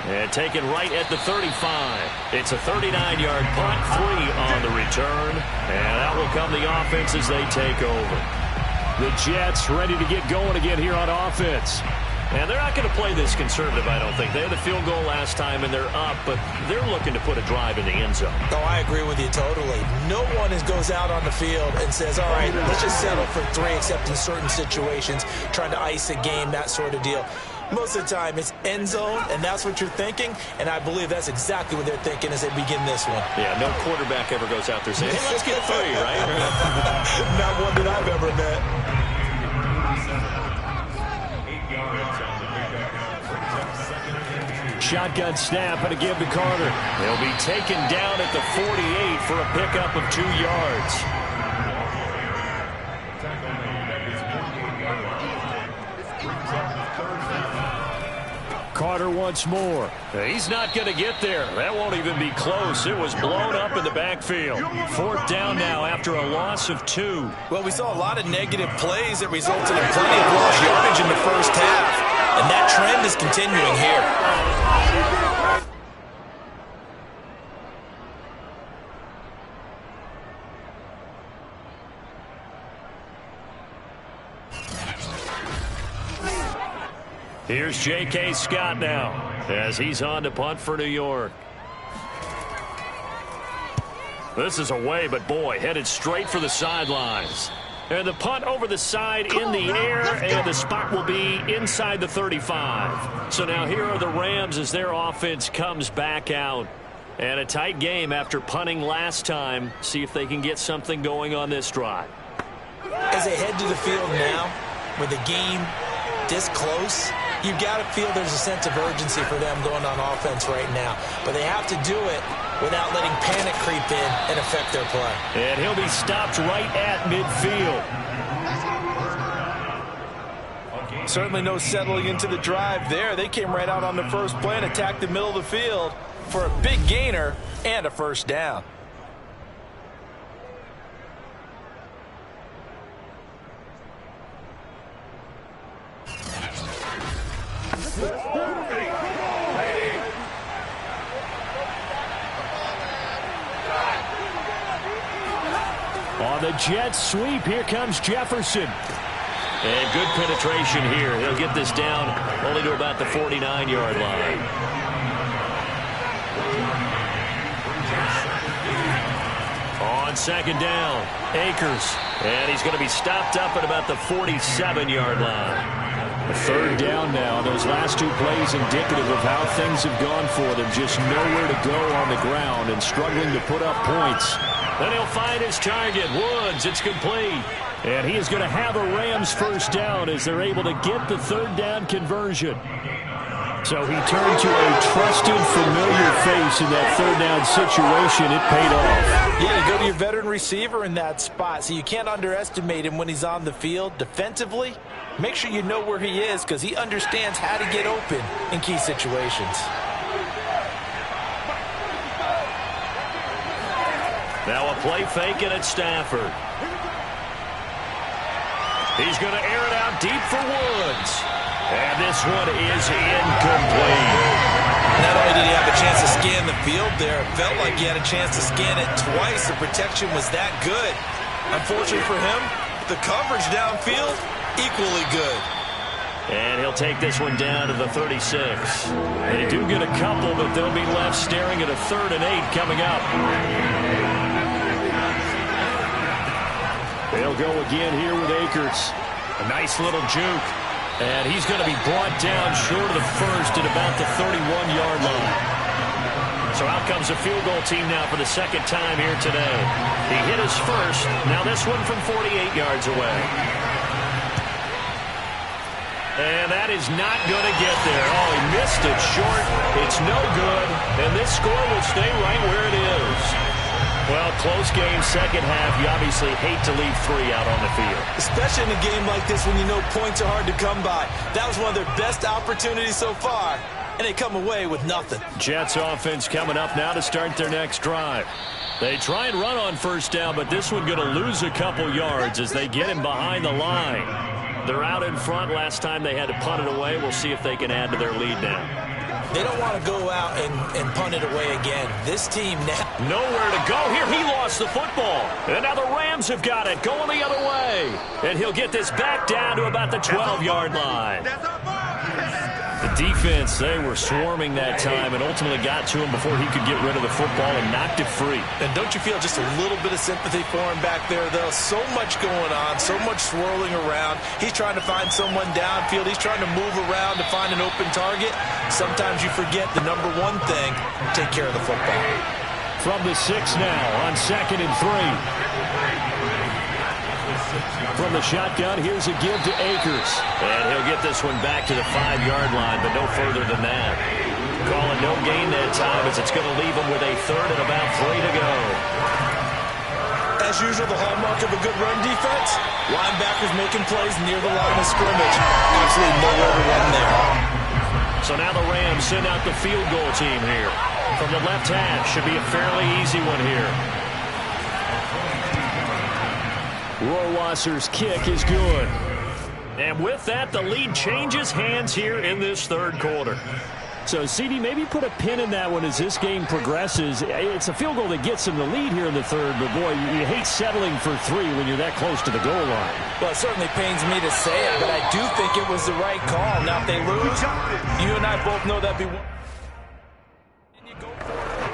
And taken right at the 35. It's a 39-yard punt, 3 on the return. And out will come the offense as they take over. The Jets ready to get going again here on offense. And they're not going to play this conservative, I don't think. They had the field goal last time, and they're up, but they're looking to put a drive in the end zone. Oh, I agree with you totally. No one goes out on the field and says, all right, let's just settle for 3, except in certain situations, trying to ice a game, that sort of deal. Most of the time, it's end zone, and that's what you're thinking, and I believe that's exactly what they're thinking as they begin this one. Yeah, no quarterback ever goes out there saying, hey, let's get 3, right? Not one that I've ever met. Shotgun snap and a give to Carter. He'll be taken down at the 48 for a pickup of 2 yards. Carter once more. He's not going to get there. That won't even be close. It was blown up in the backfield. 4th down now after a loss of 2. Well, we saw a lot of negative plays that resulted in plenty of lost yardage in the first half. And that trend is continuing here. Here's J.K. Scott now as he's on to punt for New York. This is away, but boy, headed straight for the sidelines. And the punt over the side in the air, and the spot will be inside the 35. So now here are the Rams as their offense comes back out. And a tight game after punting last time. See if they can get something going on this drive. As they head to the field now, with the game this close, you've got to feel there's a sense of urgency for them going on offense right now. But they have to do it without letting panic creep in and affect their play. And he'll be stopped right at midfield. Certainly no settling into the drive there. They came right out on the first play and attacked the middle of the field for a big gainer and a first down. On the Jets sweep, here comes Jefferson. And good penetration here. He'll get this down only to about the 49-yard line. On second down, Akers. And he's going to be stopped up at about the 47-yard line. A third down now. Those last two plays indicative of how things have gone for them. Just nowhere to go on the ground and struggling to put up points. Then he'll find his target, Woods. It's complete. And he is going to have a Rams first down as they're able to get the third down conversion. So he turned to a trusted, familiar face in that third down situation. It paid off. Yeah, you go to your veteran receiver in that spot, so you can't underestimate him when he's on the field. Defensively, make sure you know where he is because he understands how to get open in key situations. Now a play fake and it's Stafford. He's going to air it out deep for Woods. And this one is incomplete. Not only did he have a chance to scan the field there, it felt like he had a chance to scan it twice. The protection was that good. Unfortunately for him, the coverage downfield, equally good. And he'll take this one down to the 36. They do get a couple, but they'll be left staring at a 3rd and 8 coming up. They'll go again here with Akers. A nice little juke. And he's going to be brought down short of the first at about the 31-yard line. So out comes a field goal team now for the second time here today. He hit his first. Now this one from 48 yards away. And that is not going to get there. Oh, he missed it short. It's no good. And this score will stay right where it is. Well, close game, second half. You obviously hate to leave 3 out on the field. Especially in a game like this when you know points are hard to come by. That was one of their best opportunities so far, and they come away with nothing. Jets offense coming up now to start their next drive. They try and run on first down, but this one going to lose a couple yards as they get him behind the line. They're out in front. Last time they had to punt it away. We'll see if they can add to their lead now. They don't want to go out and punt it away again. This team now. Nowhere to go here. He lost the football. And now the Rams have got it going the other way. And he'll get this back down to about the 12-yard line. The defense, they were swarming that time and ultimately got to him before he could get rid of the football and knocked it free. And don't you feel just a little bit of sympathy for him back there, though? So much going on, so much swirling around. He's trying to find someone downfield. He's trying to move around to find an open target. Sometimes you forget the number one thing, take care of the football. From the 6 now on 2nd and 3. From the shotgun, here's a give to Akers. And he'll get this one back to the 5-yard line, but no further than that. Calling no gain that time as it's going to leave him with a 3rd and about 3 to go. As usual, the hallmark of a good run defense, linebackers making plays near the line of scrimmage. Absolutely nowhere to run there. So now the Rams send out the field goal team here. From the left hash, should be a fairly easy one here. Rohrwasser's kick is good. And with that, the lead changes hands here in this 3rd quarter. So, CD, maybe put a pin in that one as this game progresses. It's a field goal that gets them the lead here in the third, but, boy, you hate settling for 3 when you're that close to the goal line. Well, it certainly pains me to say it, but I do think it was the right call. Now, if they lose, you and I both know that'd be one. And you go for it.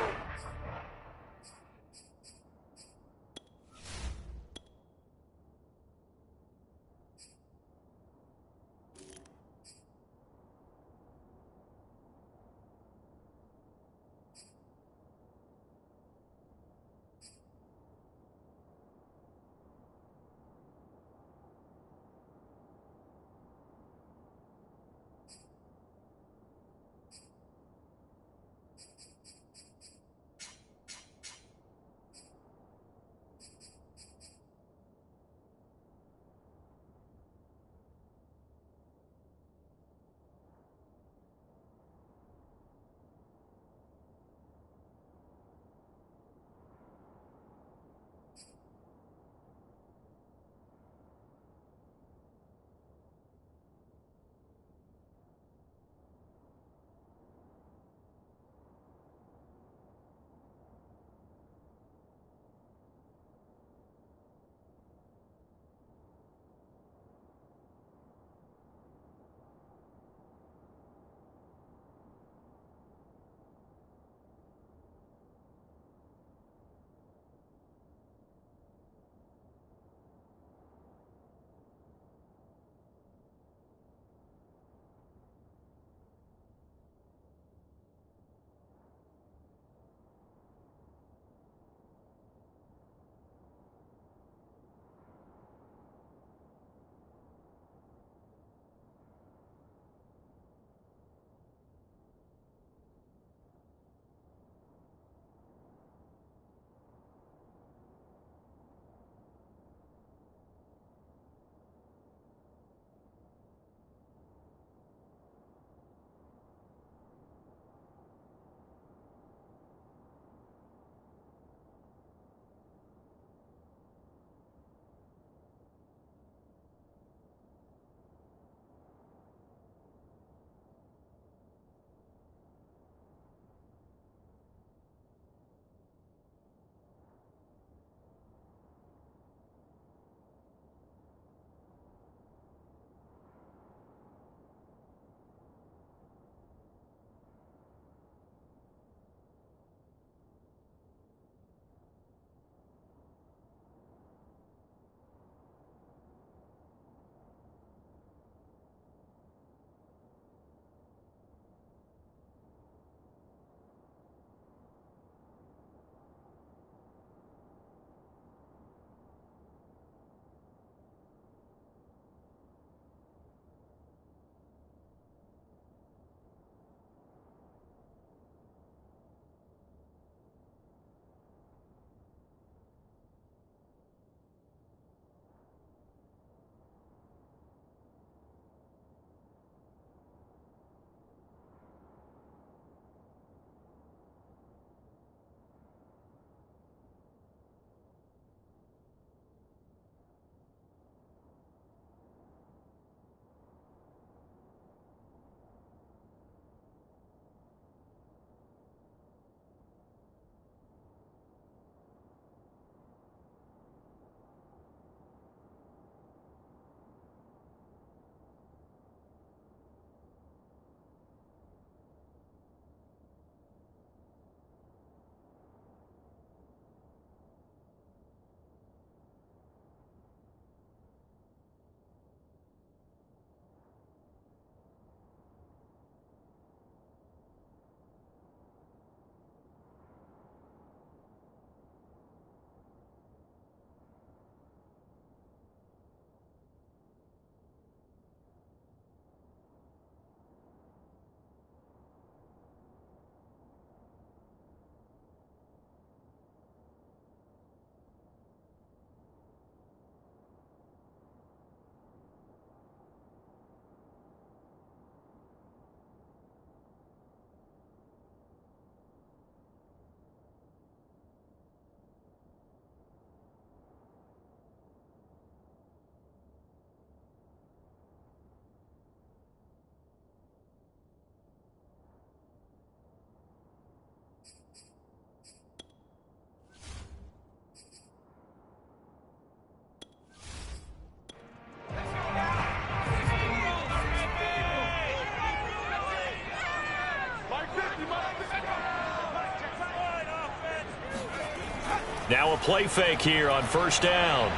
Now a play fake here on first down.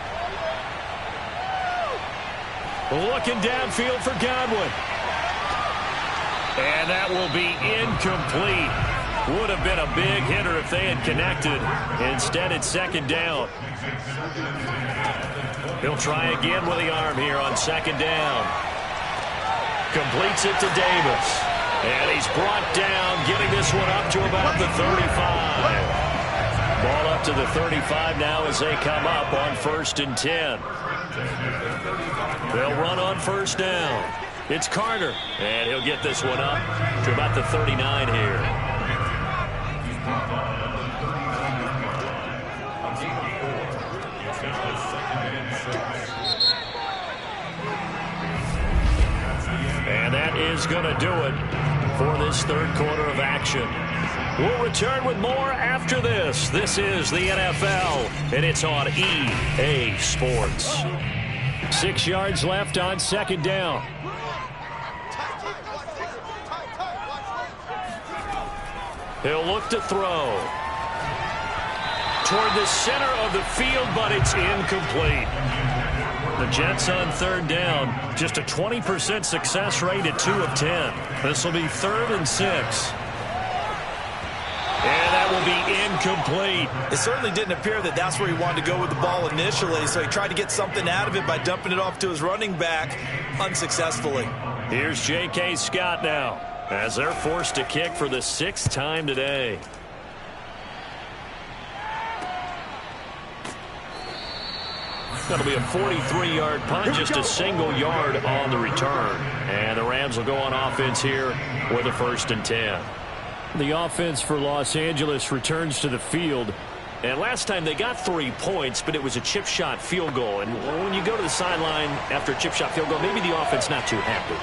Looking downfield for Godwin. And that will be incomplete. Would have been a big hitter if they had connected. Instead, it's second down. He'll try again with the arm here on second down. Completes it to Davis. And he's brought down, getting this one up to about the 35. Ball up to the 35 now as they come up on 1st and 10. They'll run on first down. It's Carter, and he'll get this one up to about the 39 here. And that is going to do it for this third quarter of action. We'll return with more after this. This is the NFL, and it's on EA Sports. 6 yards left on second down. He'll look to throw. Toward the center of the field, but it's incomplete. The Jets on third down. Just a 20% success rate at 2 of 10. This will be 3rd and 6. And that will be incomplete. It certainly didn't appear that that's where he wanted to go with the ball initially, so he tried to get something out of it by dumping it off to his running back unsuccessfully. Here's J.K. Scott now as they're forced to kick for the 6th time today. That'll be a 43-yard punt, just a single yard on the return. And the Rams will go on offense here with a 1st and 10. The offense for Los Angeles returns to the field. And last time they got 3 points, but it was a chip shot field goal. And when you go to the sideline after a chip shot field goal, maybe the offense not too happy.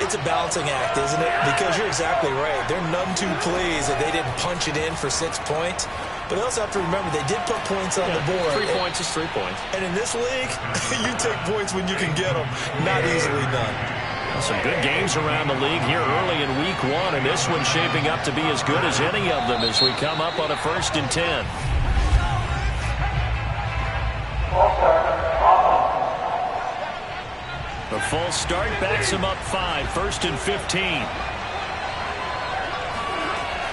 It's a balancing act, isn't it? Because you're exactly right. They're none too pleased that they didn't punch it in for 6 points. But they also have to remember they did put points on the board. 3 points is 3 points. And in this league, you take points when you can get them. Not easily done. Some good games around the league here early in week 1, and this one's shaping up to be as good as any of them as we come up on a 1st and 10. The false start backs him up 5, 1st and 15.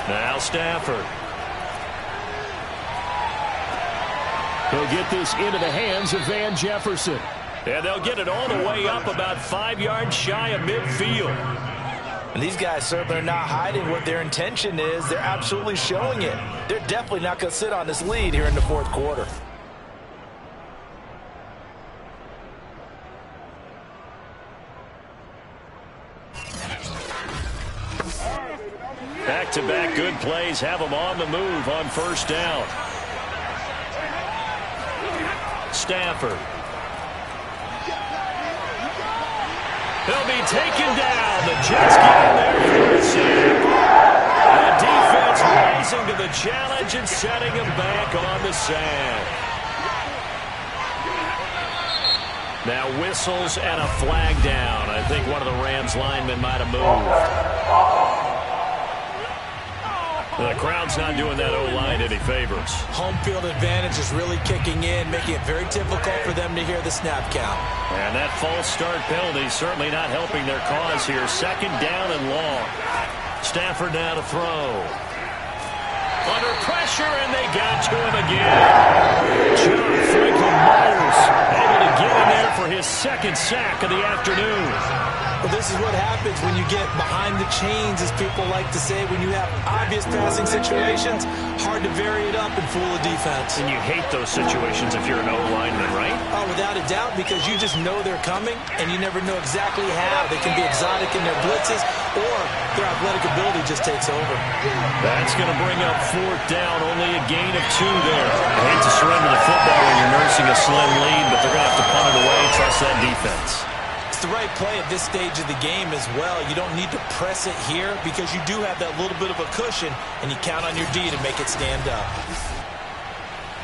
Now Stafford. He'll get this into the hands of Van Jefferson. And they'll get it all the way up about 5 yards shy of midfield. And these guys certainly are not hiding what their intention is. They're absolutely showing it. They're definitely not going to sit on this lead here in the 4th quarter. Back-to-back good plays have them on the move on first down. Stafford. He'll be taken down. The Jets get in there for a sack. The defense rising to the challenge and setting him back on the sack. Now whistles and a flag down. I think one of the Rams linemen might have moved. The crowd's not doing that O-line any favors. Home field advantage is really kicking in, making it very difficult for them to hear the snap count. And that false start penalty certainly not helping their cause here. 2nd down and long. Stafford now to throw. Under pressure, and they got to him again. John Franklin Myers able to get in there for his 2nd sack of the afternoon. Well, this is what happens when you get behind the chains, as people like to say. When you have obvious passing situations, hard to vary it up and fool a defense. And you hate those situations if you're an O-lineman, right? Oh, without a doubt, because you just know they're coming, and you never know exactly how. They can be exotic in their blitzes, or their athletic ability just takes over. That's going to bring up 4th down, only a gain of 2 there. I hate to surrender the football when you're nursing a slim lead, but they're going to have to punt it away, trust that defense. the right play at this stage of the game as well. You don't need to press it here because you do have that little bit of a cushion, and you count on your D to make it stand up.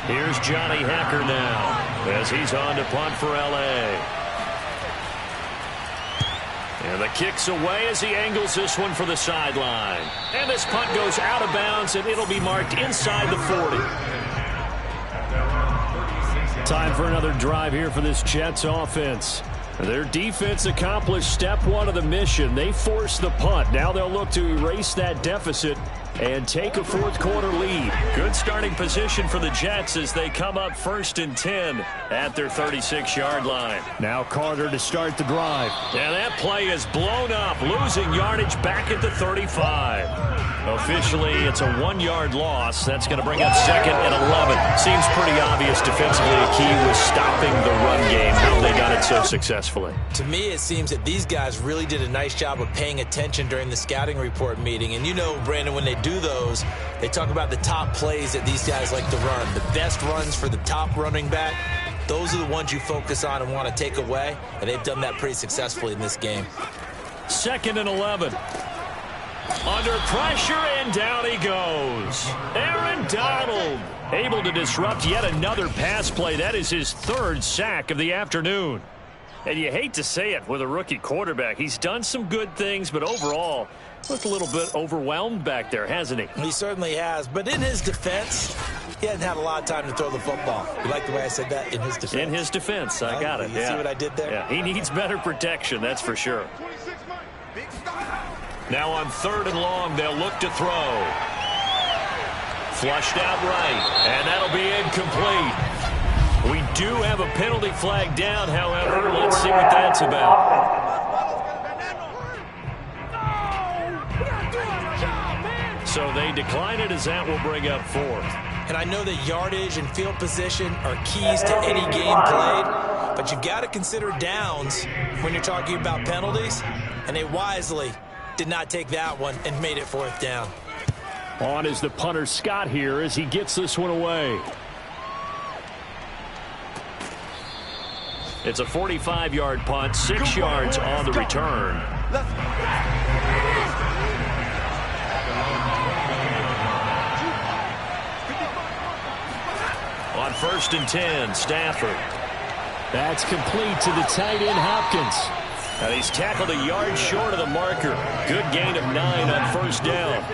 Here's Johnny Hacker now as he's on to punt for L.A. And the kick's away as he angles this one for the sideline. And this punt goes out of bounds, and it'll be marked inside the 40. Time for another drive here for this Jets offense. Their defense accomplished step one of the mission. They forced the punt. Now they'll look to erase that deficit and take a fourth-quarter lead. Good starting position for the Jets as they come up 1st and 10 at their 36-yard line. Now Carter to start the drive. And that play is blown up, losing yardage back at the 35. Officially, it's a 1-yard loss. That's going to bring up 2nd and 11. Seems pretty obvious defensively a key was stopping the run game. How they done it so successfully. To me, it seems that these guys really did a nice job of paying attention during the scouting report meeting. And you know, Brandon, when they do those, they talk about the top plays that these guys like to run. The best runs for the top running back, those are the ones you focus on and want to take away. And they've done that pretty successfully in this game. 2nd and 11. Under pressure, and down he goes. Aaron Donald able to disrupt yet another pass play. That is his 3rd sack of the afternoon. And you hate to say it with a rookie quarterback. He's done some good things, but overall, looked a little bit overwhelmed back there, hasn't he? He certainly has. But in his defense, he hasn't had a lot of time to throw the football. You like the way I said that? In his defense. In his defense. I got it. You see what I did there? Yeah, he needs better protection, that's for sure. Now on 3rd and long, they'll look to throw. Flushed out right, and that'll be incomplete. We do have a penalty flag down, however. Let's see what that's about. So they decline it as that will bring up 4th. And I know that yardage and field position are keys to any game played, but you've got to consider downs when you're talking about penalties, and they wisely did not take that one and made it 4th down. On is the punter Scott here as he gets this one away. It's a 45-yard punt, 6 yards on the return. On 1st and 10, Stafford. That's complete to the tight end Hopkins. And he's tackled a yard short of the marker. Good gain of 9 on 1st down.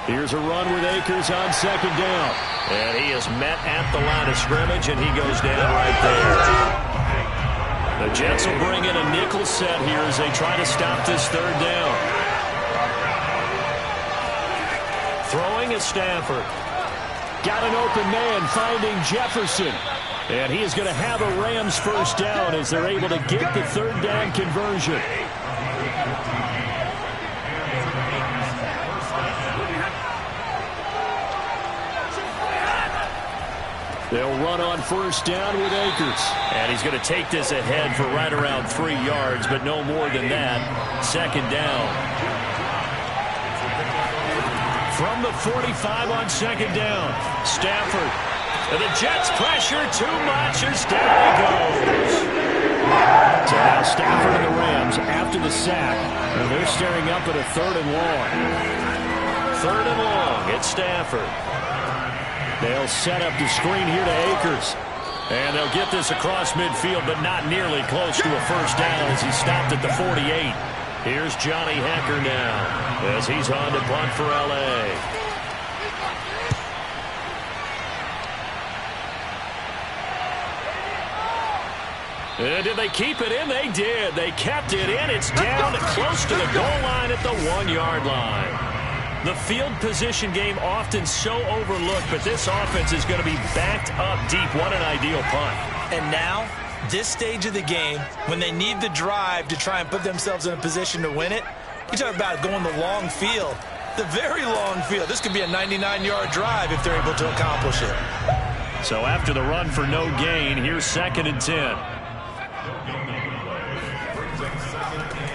Here's a run with Akers on 2nd down. And he is met at the line of scrimmage, and he goes down right there. The Jets will bring in a nickel set here as they try to stop this 3rd down. Throwing is Stafford. Got an open man finding Jefferson. And he is going to have a Rams 1st down as they're able to get the 3rd down conversion. They'll run on 1st down with Akers. And he's going to take this ahead for right around 3 yards, but no more than that. 2nd down. From the 45 on 2nd down, Stafford. And the Jets pressure too much as down he goes. So now Stafford and the Rams after the sack. And they're staring up at a 3rd and long. 3rd and long, it's Stafford. They'll set up the screen here to Akers. And they'll get this across midfield, but not nearly close to a 1st down as he stopped at the 48. Here's Johnny Hacker now as he's on to punt for L.A. And did they keep it in? They did. They kept it in. It's down close to the goal line at the 1-yard line. The field position game often so overlooked, but this offense is going to be backed up deep. What an ideal punt. And now, this stage of the game, when they need the drive to try and put themselves in a position to win it, you talk about going the long field, the very long field. This could be a 99-yard drive if they're able to accomplish it. So after the run for no gain, here's 2nd and 10.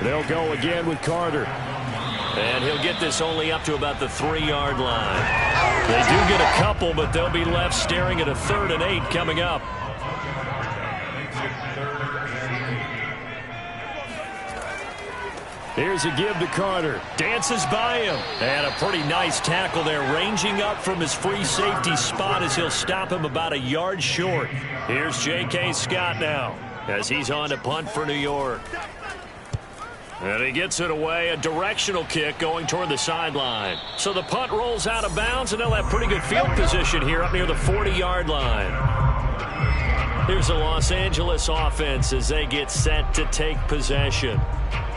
They'll go again with Carter. And he'll get this only up to about the 3-yard line. They do get a couple, but they'll be left staring at a 3rd and 8 coming up. Here's a give to Carter. Dances by him. And a pretty nice tackle there, ranging up from his free safety spot as he'll stop him about a yard short. Here's J.K. Scott now as he's on to punt for New York. And he gets it away, a directional kick going toward the sideline. So the punt rolls out of bounds, and they'll have pretty good field position here up near the 40-yard line. Here's the Los Angeles offense as they get set to take possession.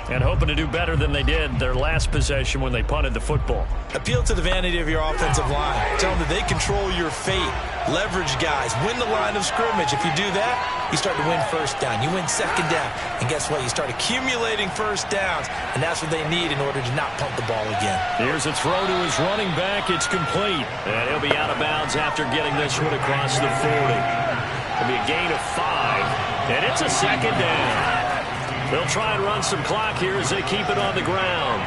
And hoping to do better than they did their last possession when they punted the football. Appeal to the vanity of your offensive line. Tell them that they control your fate. Leverage guys. Win the line of scrimmage. If you do that, you start to win first down. You win second down. And guess what? You start accumulating first downs. And that's what they need in order to not punt the ball again. Here's a throw to his running back. It's complete. And he'll be out of bounds after getting this one across the 40. It'll be a gain of 5. And it's a second down. They'll try and run some clock here as they keep it on the ground.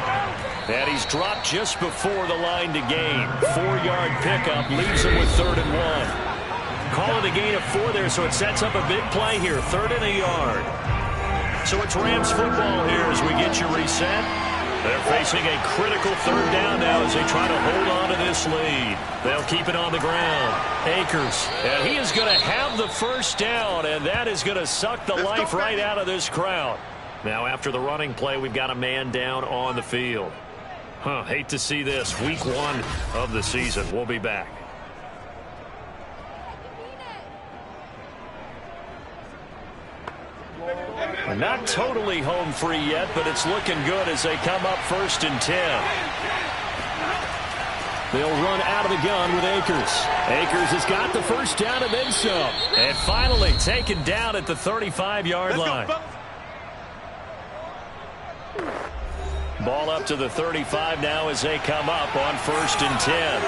And he's dropped just before the line to gain. 4-yard pickup leaves him with 3rd and 1. Call it a gain of 4 there, so it sets up a big play here. 3rd and a yard. So it's Rams football here as we get you reset. They're facing a critical 3rd down now as they try to hold on to this lead. They'll keep it on the ground. Akers, and he is going to have the first down, and that is going to suck the life right out of this crowd. Now, after the running play, we've got a man down on the field. Hate to see this. Week 1 of the season. We'll be back. Not totally home free yet, but it's looking good as they come up 1st and 10. They'll run out of the gun with Akers. Akers has got the first down and then some. And finally taken down at the 35-yard line. Ball up to the 35 now as they come up on 1st and 10.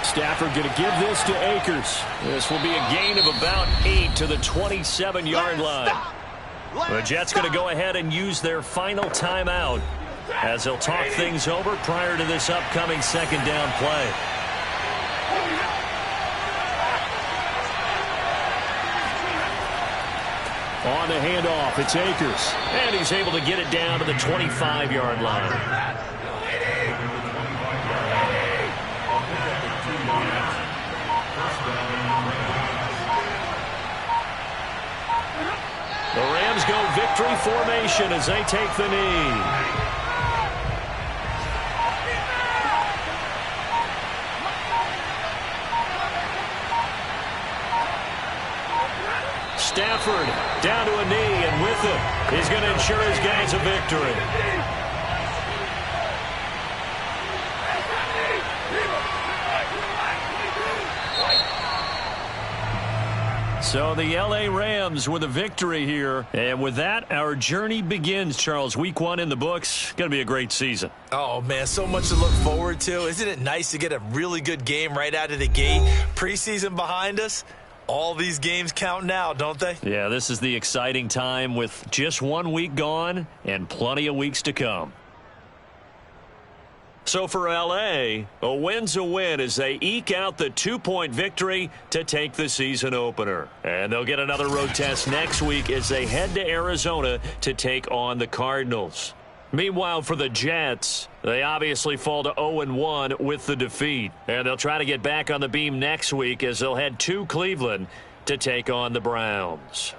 Stafford going to give this to Akers. This will be a gain of about 8 to the 27-yard line. The Jets going to go ahead and use their final timeout as they'll talk things over prior to this upcoming 2nd down play. On the handoff, it's Akers. And he's able to get it down to the 25-yard line. The Rams go victory formation as they take the knee. Stafford down to a knee, and with it, he's going to ensure his guys a victory. So the L.A. Rams with a victory here. And with that, our journey begins, Charles. Week 1 in the books. Going to be a great season. Oh, man, so much to look forward to. Isn't it nice to get a really good game right out of the gate? Preseason behind us. All these games count now, don't they? Yeah, this is the exciting time with just 1 week gone and plenty of weeks to come. So for L.A., a win's a win as they eke out the 2-point victory to take the season opener. And they'll get another road test next week as they head to Arizona to take on the Cardinals. Meanwhile, for the Jets, they obviously fall to 0-1 with the defeat. And they'll try to get back on the beam next week as they'll head to Cleveland to take on the Browns.